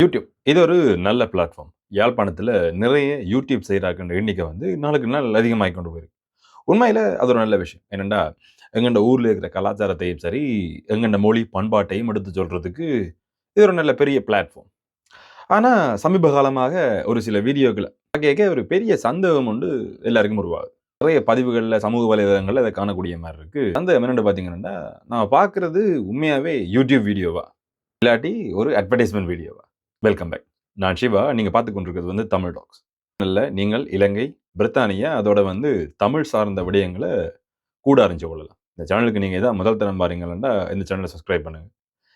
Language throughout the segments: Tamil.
யூடியூப். இது ஒரு நல்ல பிளாட்ஃபார்ம். யாழ்ப்பாணத்தில நிறைய யூடியூப் செய்றார்கன்ற எண்ணிக்கை வந்து நாளுக்கு நாள் அதிகமாகிக் கொண்டு போயிருக்கு. உண்மையில அது ஒரு நல்ல விஷயம். ஏனென்றா, எங்கண்ட ஊர்ல இருக்கிற கலாச்சாரத்தையும் சரி, எங்கண்ட மொழி, பண்பாட்டையும் எடுத்துச் சொல்றதுக்கு இது ஒரு நல்ல பெரிய பிளாட்ஃபார்ம். ஆனா, சமீப காலமாக ஒரு சில வீடியோக்கள கேட்க ஒரு பெரிய சந்தேகம் ஒன்று எல்லாருக்கும் உருவாகுது. நிறைய பதிவுகள்ல, சமூக வலைதளங்கள்ல இத காணக்கூடிய மாரி இருக்கு. சந்தேகம் என்னன்னு பார்த்தீங்கன்னா, நான் பார்க்கிறது உண்மையாவே யூடியூப் வீடியோவா? இல்லாட்டி ஒரு அட்வர்டைஸ்மென்ட் வீடியோவா? Welcome back. நான் சிவா. நீங்க பார்த்துக் கொண்டிருக்கிறது வந்து தமிழ் டாக்ஸ். இல்ல நீங்கள் இலங்கை, பிரித்தானியா அதோட வந்து தமிழ் சார்ந்த விடயங்கள கூட அறிஞ்சு கொள்ளலாம். இந்த சேனலுக்கு நீங்க இதான் முதல் தரம் பாரீங்கன்னா, இந்த சேனல சப்ஸ்கிரைப் பண்ணுங்க.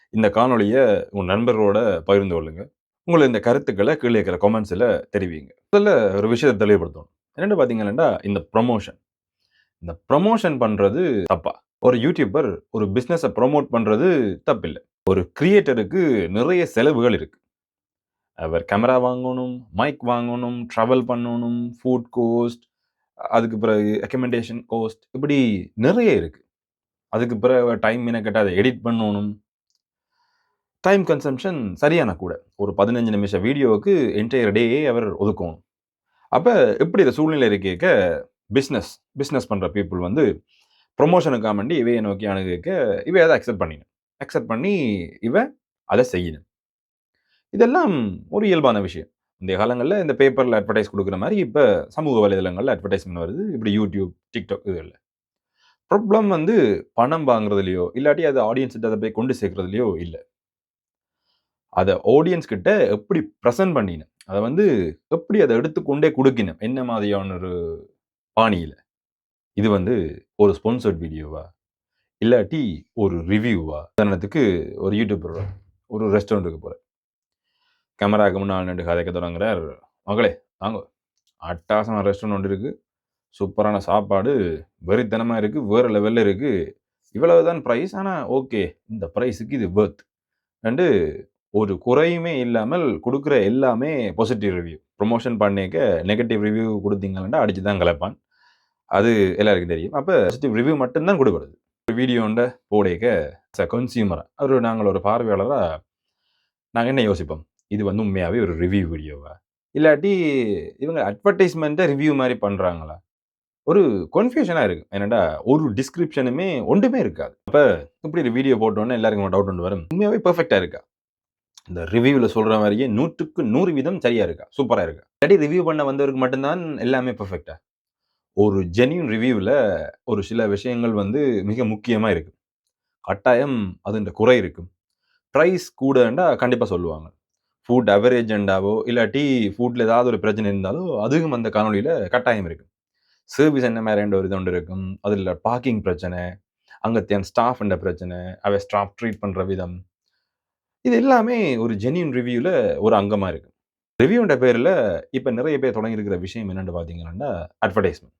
இந்த காணொளிய உங்க நண்பர்களோட பகிர்ந்து கொள்ளுங்க. உங்கள இந்த கருத்துக்கள கீழ இருக்கிற கமெண்ட்ஸ்ல தெரிவிங்க. முதல்ல ஒரு விஷயத்த தெளிவுபடுத்தணும். என்னன்னு பார்த்தீங்கன்னா, இந்த ப்ரமோஷன். இந்த ப்ரமோஷன் பண்றது தப்பா? ஒரு யூடியூபர் ஒரு பிசினஸ ப்ரமோட் பண்றது தப்பில்ல. ஒரு கிரியேட்டருக்கு நிறைய செலவுகள் இருக்கு. அவர் கேமரா வாங்கணும், மைக் வாங்கணும், ட்ராவல் பண்ணணும், ஃபுட் காஸ்ட், அதுக்கு பிறகு அக்கமண்டேஷன் காஸ்ட் இப்படி நிறைய இருக்கு. அதுக்கு பிறகு டைம் மெனக்கெட்டு அத எடிட் பண்ணணும். டைம் கன்சம்ப்ஷன் சரியான கூட. ஒரு 15 நிமிஷ வீடியோவுக்கு என்டையர் டேயே அவர் ஒதுக்கணும். அப்ப இப்படி இந்த சூழ்நிலை இருக்கேக்க பிசினஸ் பிசினஸ் பண்ற பீப்பிள் வந்து ப்ரமோஷனுக்காக வேண்டி இவைய நோக்கி அணுகுக்க இவ அத அக்செப்ட் பண்ணினேன். அக்செப்ட் பண்ணி இவ அத செய்யணும். இதெல்லாம் ஒரு இயல்பான விஷயம். இன்றைய காலங்கள்ல இந்த பேப்பர்ல அட்வர்டைஸ் குடுக்குற மாரி, இப்ப சமூக வலைதளங்கள்ல அட்வர்டைஸ்மென்ட் வருது. இப்படி YouTube, TikTok இதுகள்ல. ப்ராப்ளம் வந்து பணம் வாங்குறதுலயோ, இல்லாட்டி அது ஆடியன்ஸ் கிட்ட அத போய் கொண்டு சேர்க்கிறதுலயோ இல்ல. அத ஆடியன்ஸ் கிட்ட எப்படி பிரசன்ட் பண்ணினோம். அத வந்து எப்படி அத எடுத்து கொண்டே குடுக்கினோம். என்ன மாதிரியான ஒரு பாணியில. இது வந்து ஒரு ஸ்பான்சர்ட் வீடியோவா? இல்லாட்டி ஒரு ரிவ்யூவா? உதாரணத்துக்கு ஒரு யூடியூபர் ஒரு ரெஸ்டாரண்ட்டுக்கு போறார். கேமராக்கு முன்னால நின்று கதைக்க தொடங்குறார். "மகளே வாங்கோ. அட்டகாசமான ரெஸ்டாரண்ட் ஒன்று இருக்கு. சூப்பரான சாப்பாடு. வெறித்தனமா இருக்கு. வேற லெவல்ல இருக்கு. இவ்வளவுதான் பிரைஸ். ஆனா ஓகே. இந்த பிரைஸ்க்கு இது வொர்த்" என்று ஒரு குறையுமே இல்லாமல் குடுக்குற எல்லாமே பாசிட்டிவ் ரிவ்யூ. ப்ரமோஷன் பண்ணிக்க நெகட்டிவ் ரிவ்யூ குடுத்தீங்கன்னா அடிச்சு தான் கலைப்பான். அது எல்லாருக்கும் தெரியும். அப்ப பாசிட்டிவ் ரிவ்யூ மட்டும் தான் குடுக்கப்படுது. ஒரு வீடியோ ஒண்ட போடைக்க கன்சியூமரா நாங்கள் ஒரு பார்வையாளரா நாங்க என்ன யோசிப்போம்? இது வந்து உண்மையாவே ஒரு ரிவ்யூ வீடியோவா? இல்லாட்டி இவங்க அட்வர்டைஸ்மென்ட்ட ரிவ்யூ மாரி பண்றாங்களா? ஒரு கன்ஃப்யூஷனா இருக்கு. என்னடா ஒரு டிஸ்கிரிப்ஷனுமே ஒன்றுமே இருக்காது. அப்ப இப்படி ஒரு வீடியோ போட்டோனே எல்லாருக்கும் ஒரு டவுட் ஒண்ணு வரும். உண்மையாவே பெர்ஃபெக்ட்டா இருக்கா? இந்த ரிவ்யூல சொல்ற மாரியே 100க்கு 100% சரியா இருக்கா? சூப்பரா இருக்கா? இல்லாட்டி ரிவ்யூ பண்ண வந்தவருக்கு மட்டும் தான் எல்லாமே பெர்ஃபெக்ட்டா? ஒரு ஜென்யூன் ரிவ்யூல ஒரு சில விஷயங்கள் வந்து மிக முக்கியமா இருக்கு. கட்டாயம் அதுன்ற குறை இருக்கும். பிரைஸ் கூடண்டா கண்டிப்பா சொல்லுவாங்க. ஃபுட் அவரேஜ்ண்டாவோ, இல்லாட்டி ஃபுட்ல ஏதாவது ஒரு பிரச்சனை இருந்தாலோ, அதுவும் அந்த காணொளியில கட்டாயம் இருக்கு. சர்விஸ் என்ன மாரியான ஒரு இது ஒன்று இருக்கும். அதில பார்க்கிங் பிரச்சனை, அங்கத்தியன் ஸ்டாஃப்ன்ற பிரச்சனை, ஸ்டாஃப் ட்ரீட் பண்ற விதம். இது எல்லாமே ஒரு ஜென்யூன் ரிவ்யூல ஒரு அங்கமா இருக்கு. ரிவ்யூன்ற பேர்ல இப்ப நிறைய பேர் தொடங்கி இருக்கிற விஷயம் என்னன்னு பார்த்தீங்கன்னா, அட்வர்டைஸ்மென்ட்.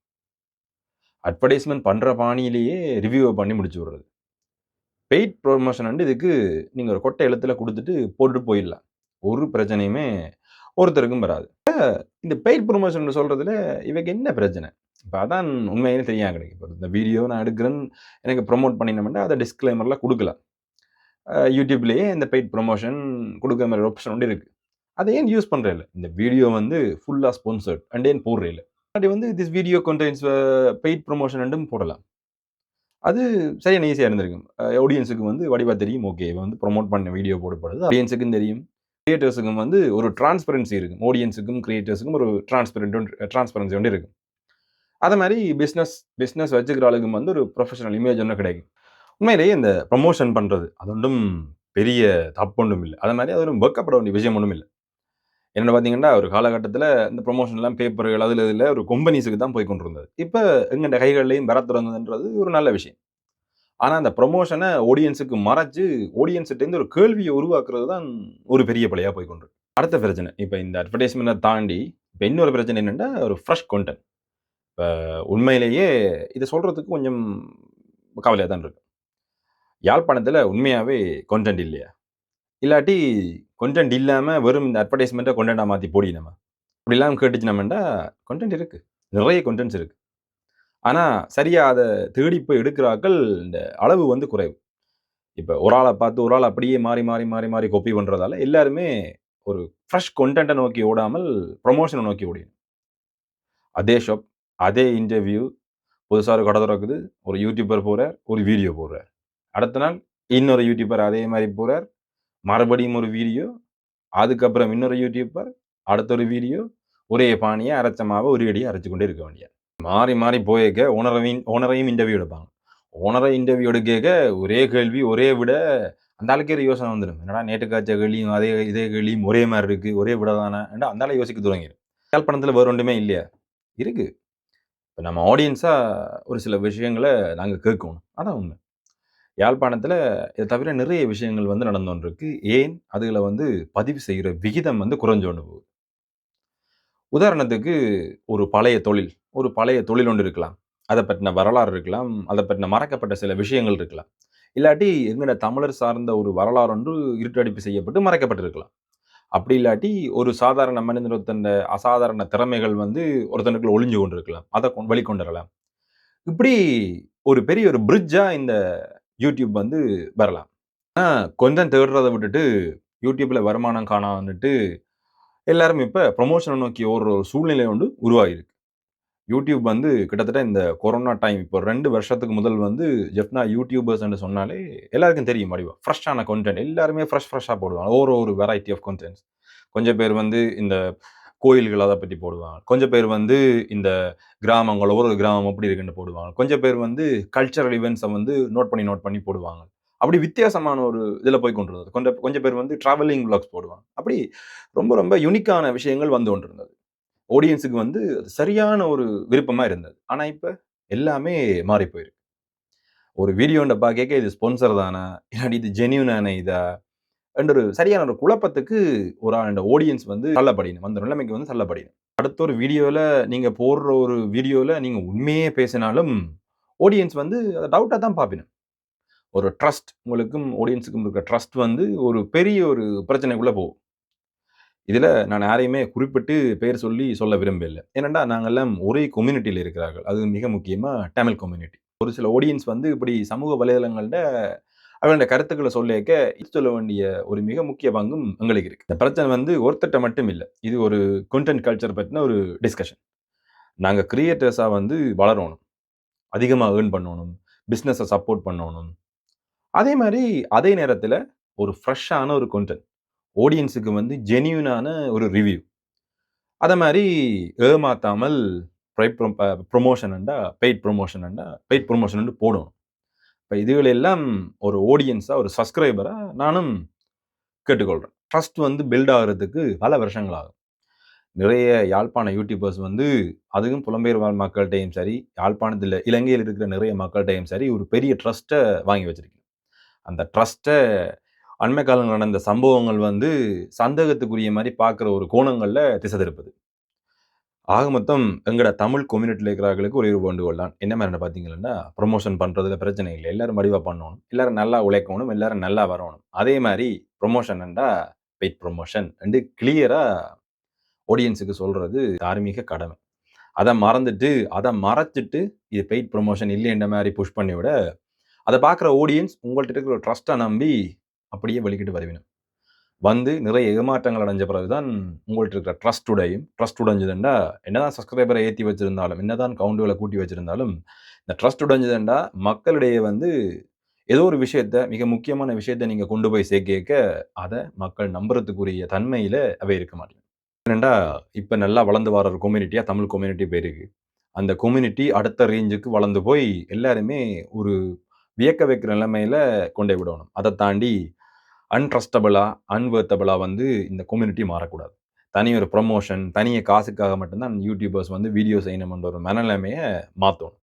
அட்வர்டைஸ்மென்ட் பண்ற பாணியிலேயே ரிவ்யூவ பண்ணி முடிச்சு விடுறது. பெய்ட் புரமோஷன் இதுக்கு நீங்க ஒரு கொட்டை எழுத்துல குடுத்துட்டு போட்டுட்டு போயிடலாம். ஒரு பிரச்சனையுமே ஒருத்தருக்கும் வராது. இந்த பெய்ட் புரமோஷன் சொல்றதுல இவங்க என்ன பிரச்சனை? இப்ப அதான் உண்மையிலே தெரியாம கிடக்கு. இப்ப இந்த வீடியோ நான் எடுக்கிறேன், எனக்கு ப்ரமோட் பண்ணினோம்னா அத டிஸ்க்ளைமர்ல குடுக்கலாம். YouTubeலயே இந்த பெய்ட் புரமோஷன் குடுக்குற மாரி ஒரு ஆப்ஷன் ஒண்ணு இருக்கு. அத ஏன் யூஸ் பண்றதில்ல? இந்த வீடியோ வந்து ஃபுல்லா ஸ்பான்சர்ட் அண்ட் ஏன் போடுறதில்ல? முன்னாடி வந்து this video contains paid promotion என்றும் போடலாம். அது சரியான ஈஸியா இருந்திருக்கும். ஆடியன்ஸுக்கு வந்து வடிவா தெரியும். ஓகே. இவன் வந்து புரமோட் பண்ண வீடியோ போடப்படுது. ஆடியன்ஸுக்கும் தெரியும். கிரியேட்டர்ஸுக்கும் வந்து ஒரு டிரான்ஸ்பரன்சி இருக்கும். ஆடியன்ஸுக்கும், கிரியேட்டர்ஸுக்கும் ஒரு டிரான்ஸ்பரன்சி ஒன்று இருக்கும். அத மாரி பிசினஸ் வச்சுக்கிற ஆளுக்கும் வந்து ஒரு புரொஃபஷனல் இமேஜ் ஒண்ணு கிடைக்கும். உண்மையிலேயே இந்த ப்ரமோஷன் பண்றது, அது ஒன்றும் பெரிய தப்பு ஒண்ணும் இல்ல. அது மாரி அது ஒரு வெட்கப்பட வேண்டிய விஷயம் ஒண்ணும் இல்ல. என்னன்னு பார்த்தீங்கன்னா, ஒரு காலகட்டத்தில இந்த ப்ரமோஷன்லாம் பேப்பர்கள் அதுல இதுல ஒரு கம்பெனிஸ்க்கு தான் போய் கொண்டிருந்தது. இப்ப எங்கள்ட கைகள்லயும் வரத் தொடங்குதுன்றது ஒரு நல்ல விஷயம். ஆனா, அந்த ப்ரமோஷன ஆடியன்ஸுக்கு மறைச்சு, ஆடியன்ஸ்ட்டேருந்து ஒரு கேள்விய உருவாக்குறது தான் ஒரு பெரிய பிழையா போய் கொண்டிருக்கு. அடுத்த பிரச்சனை, இப்ப இந்த அட்வர்டைஸ்மென்ட்ட தாண்டி, இப்ப இன்னொரு பிரச்சனை என்னன்னா, ஒரு ஃப்ரெஷ் கன்டென்ட். இப்ப உண்மையிலேயே இத சொல்றதுக்கு கொஞ்சம் கவலையா தான் இருக்கு. யாழ்ப்பாணத்தில உண்மையாவே கன்டென்ட் இல்லையா? இல்லாட்டி கன்டென்ட் இல்லாம வெறும் இந்த அட்வர்டைஸ்மென்ட்ட கன்டென்ட்டா மாத்தி போடினோமா? இப்படிலாம் கேட்டுச்சுனோம்னா, கன்டென்ட் இருக்கு. நிறைய கன்டென்ட்ஸ் இருக்கு. ஆனா, சரியா அத தேடி போய் எடுக்கிற ஆட்கள் இந்த அளவு வந்து குறைவு. இப்ப ஒரு ஆள பார்த்து ஒரு ஆள் அப்படியே மாறி காப்பி பண்றதால எல்லாருமே ஒரு ஃப்ரெஷ் கன்டென்ட்ட நோக்கி ஓடாமல் ப்ரமோஷன நோக்கி ஓடினோம். அதே ஷாப், அதே இன்டர்வியூ, புதுசா ஒரு கடை தொறக்குது, ஒரு யூடியூபர் போறார், ஒரு வீடியோ போடுறார். அடுத்த நாள் இன்னொரு யூடியூபர் அதே மாரி போறார், மறுபடியும் ஒரு வீடியோ, அதுக்கப்புறம் இன்னொரு யூடியூபர், அடுத்த ஒரு வீடியோ, ஒரே பாணிய அரைச்ச மாவ ஒரு அடியா அரைச்சு கொண்டே இருக்க வேண்டியது. மாறி மாறி போயிருக்க ஓனரையும் இன்டர்வியூ எடுப்பாங்க. ஓனரை இன்டர்வியூ எடுக்கேக்க ஒரே கேள்வி, ஒரே விட அந்த ஆளுக்கே ஒரு யோசனை வந்துடும். என்னடா நேத்து காய்ச்ச கேள்வியும், அதே இதே கேள்வியும் ஒரே மாரி இருக்கு. ஒரே விட தான அந்த ஆளே யோசிக்க தொடங்கிரும். யாழ்ப்பாணத்துல வேற ஒன்றுமே இல்லையா? இருக்கு. இப்ப நம்ம ஆடியன்ஸா ஒரு சில விஷயங்கள நாங்க கேட்கணும். அதான் உண்மை. யாழ்ப்பாணத்துல இத தவிர நிறைய விஷயங்கள் வந்து நடந்து கொண்டிருக்கு. ஏன் அதுகள வந்து பதிவு செய்ற விகிதம் வந்து குறைஞ்சு கொண்டு போகுது. உதாரணத்துக்கு ஒரு பழைய தொழில் ஒன்று இருக்கலாம். அத பத்தின வரலாறு இருக்கலாம். அத பத்தின மறைக்கப்பட்ட சில விஷயங்கள் இருக்கலாம். இல்லாட்டி எங்கட தமிழர் சார்ந்த ஒரு வரலாறு ஒன்று இருட்டடிப்பு செய்யப்பட்டு மறைக்கப்பட்டிருக்கலாம். அப்படி இல்லாட்டி ஒரு சாதாரண மனிதன் ஒருத்தன்ட அசாதாரண திறமைகள் வந்து ஒருத்தனுக்குள்ள ஒளிஞ்சு கொண்டிருக்கலாம். அத வெளிக்கொண்டு வரலாம். இப்படி ஒரு பெரிய ஒரு பிரிட்ஜா இந்த YouTube வந்து வரலாம். கொஞ்சம் தேடுறத விட்டுட்டு YouTubeல வருமானம் காணான்னுட்டு எல்லாரும் இப்ப ப்ரமோஷன நோக்கி ஓடுற ஒரு சூழ்நிலை ஒன்று உருவாகியிருக்கு. யூடியூப் வந்து கிட்டத்தட்ட இந்த கொரோனா டைம் இப்போ 2 வருஷத்துக்கு முதல் வந்து ஜெஃப்னா யூடியூபர்ஸ்ன்னு சொன்னாலே எல்லாருக்கும் தெரியும் வடிவா. ஃப்ரெஷ்ஷான கன்டென்ட் எல்லாருமே ஃப்ரெஷ்ஷா போடுவாங்க. ஒரு வெரைட்டி ஆஃப் கன்டென்ட்ஸ். கொஞ்சம் பேர் வந்து இந்த கோயில்கள் அத பத்தி போடுவாங்க. கொஞ்சம் பேர் வந்து இந்த கிராமங்கள் ஒவ்வொரு கிராமம் எப்படி இருக்குன்னு போடுவாங்க. கொஞ்சம் பேர் வந்து கல்ச்சரல் ஈவென்ட்ஸ வந்து நோட் பண்ணி போடுவாங்க. அப்படி வித்தியாசமான ஒரு இதில போய் கொண்டிருந்தது. கொஞ்சம் கொஞ்சம் பேர் வந்து டிராவலிங் விளாக்ஸ் போடுவாங்க. அப்படி ரொம்ப ரொம்ப யூனிக்கான விஷயங்கள் வந்து கொண்டிருந்தது. ஆடியன்ஸுக்கு வந்து சரியான ஒரு விருப்பமா இருந்தது. ஆனா இப்ப எல்லாமே மாறி போயிருக்கு. ஒரு வீடியோண்ட பாக்கைக்க இது ஸ்பான்சர் தானா? இல்லாட்டி இது ஜென்யூனான இதா? என்ற ஒரு சரியான ஒரு குழப்பத்துக்கு ஒரு அந்த ஆடியன்ஸ் வந்து தள்ளப்படினும். அந்த நிலைமைக்கு வந்து தள்ளப்படினும். அடுத்த ஒரு வீடியோல நீங்க போடுற ஒரு வீடியோல நீங்க உண்மையே பேசினாலும், ஆடியன்ஸ் வந்து அத டவுட்டா தான் பார்ப்பினும். ஒரு ட்ரஸ்ட் உங்களுக்கும் ஆடியன்ஸுக்கும் இருக்கிற ட்ரஸ்ட் வந்து ஒரு பெரிய ஒரு பிரச்சனைக்குள்ள போகும். இதுல நான் யாரையுமே குறிப்பிட்டு பெயர் சொல்லி சொல்ல விரும்பவில்லை. ஏனென்றா நாங்கெல்லாம் ஒரே கம்யூனிட்டில இருக்கிறார்கள். அது மிக முக்கியமா தமிழ் கம்யூனிட்டி. ஒரு சில ஆடியன்ஸ் வந்து இப்படி சமூக வலைதளங்கள்ல அவருடைய கருத்துக்கள சொல்லியிருக்க சொல்ல வேண்டிய ஒரு மிக முக்கிய பங்கும் எங்களுக்கு இருக்கு. இந்த பிரச்சனை வந்து ஒருத்தர்ட்ட மட்டும் இல்ல. இது ஒரு கன்டென்ட் கல்ச்சர் பத்தின ஒரு டிஸ்கஷன். நாங்க கிரியேட்டர்ஸா வந்து வளரணும். அதிகமா ஏர்ன் பண்ணணும். பிசினஸ சப்போர்ட் பண்ணணும். அதே மாரி அதே நேரத்தில ஒரு ஃப்ரெஷ்ஷான ஒரு கன்டென்ட். ஆடியன்ஸுக்கு வந்து ஜென்யூனான ஒரு ரிவ்யூ. அத மாரி ஏமாத்தாமல் பிரைட் ப்ரம் அ புரமோஷன்ண்டா பெய்ட் புரமோஷன் போடணும். இப்ப இதுகள் எல்லாம் ஒரு ஆடியன்ஸா, ஒரு சப்ஸ்கிரைபரா நானும் கேட்டுக்கொள்றேன். ட்ரஸ்ட் வந்து பில்ட் ஆகுறதுக்கு பல வருஷங்கள் ஆகும். நிறைய யாழ்ப்பாண யூடியூபர்ஸ் வந்து அதுவும் புலம்பெயர் வாழ் மக்கள்ட்டயும் சரி, யாழ்ப்பாணத்தில இலங்கையில் இருக்கிற நிறைய மக்கள்ட்டயும் சரி, ஒரு பெரிய ட்ரஸ்ட்ட வாங்கி வச்சிருக்கு. அந்த ட்ரஸ்ட்ட அண்மை காலங்கள்ல நடந்த சம்பவங்கள் வந்து சந்தேகத்துக்குரிய மாரி பார்க்குற ஒரு கோணங்கள்ல திசை திருப்புது. ஆக மொத்தம் எங்கட தமிழ் கம்யூனிட்டில இருக்கிறவர்களுக்கு ஒரே ஒரு வேண்டுகோள் தான். என்ன மாரின்னு பார்த்தீங்கன்னா, புரமோஷன் பண்றதுல பிரச்சனை இல்ல. எல்லாரும் வடிவா பண்ணணும். எல்லாரும் நல்லா உழைக்கணும். எல்லாரும் நல்லா வரணும். அதே மாரி புரமோஷன்ண்டா பெய்ட் புரமோஷன் என்று கிளியரா ஆடியன்ஸுக்கு சொல்றது தார்மீக கடமை. அத மறந்துட்டு, அத மறைச்சுட்டு இது பெய்ட் புரமோஷன் இல்லைன்ற மாரி புஷ் பண்ணி விட, அத பார்க்குற ஆடியன்ஸ் உங்கள்ட்ட இருக்கிற ஒரு ட்ரஸ்ட்ட நம்பி அப்படியே வெளிக்கிட்டு வருவினம். வந்து நிறைய ஏமாற்றங்கள் அடைஞ்ச பிறகு தான் உங்கள்ட்ட இருக்கிற ட்ரஸ்ட் உடையும். ட்ரஸ்ட் உடைஞ்சதுண்டா, என்னதான் சப்ஸ்கிரைபரை ஏத்தி வச்சிருந்தாலும், என்னதான் கவுண்டுகள கூட்டி வச்சிருந்தாலும், இந்த ட்ரஸ்ட் உடைஞ்சதுண்டா மக்களிடையே வந்து ஏதோ ஒரு விஷயத்த, மிக முக்கியமான விஷயத்த நீங்க கொண்டு போய் சேர்க்கைக்க, அத மக்கள் நம்புறதுக்குரிய தன்மையில அவை இருக்க மாட்டீங்க. ஏனென்டா, இப்ப நல்லா வளர்ந்து வர ஒரு கம்யூனிட்டியா தமிழ் கம்யூனிட்டி போயிருக்கு. அந்த கம்யூனிட்டி அடுத்த ரேஞ்சுக்கு வளர்ந்து போய் எல்லாருமே ஒரு வியக்க வைக்கிற நிலைமையில கொண்டே விடணும். அத தாண்டி அன்ட்ரஸ்டபிளா, அன்வொர்த்தபிளா வந்து இந்த கம்யூனிட்டி மாறக்கூடாது. தனி ஒரு புரமோஷன், தனிய காசுக்காக மட்டும் தான் யூடியூபர்ஸ் வந்து வீடியோ செய்யணும்ன்ற ஒரு மனநிலைமைய மாத்தணும்.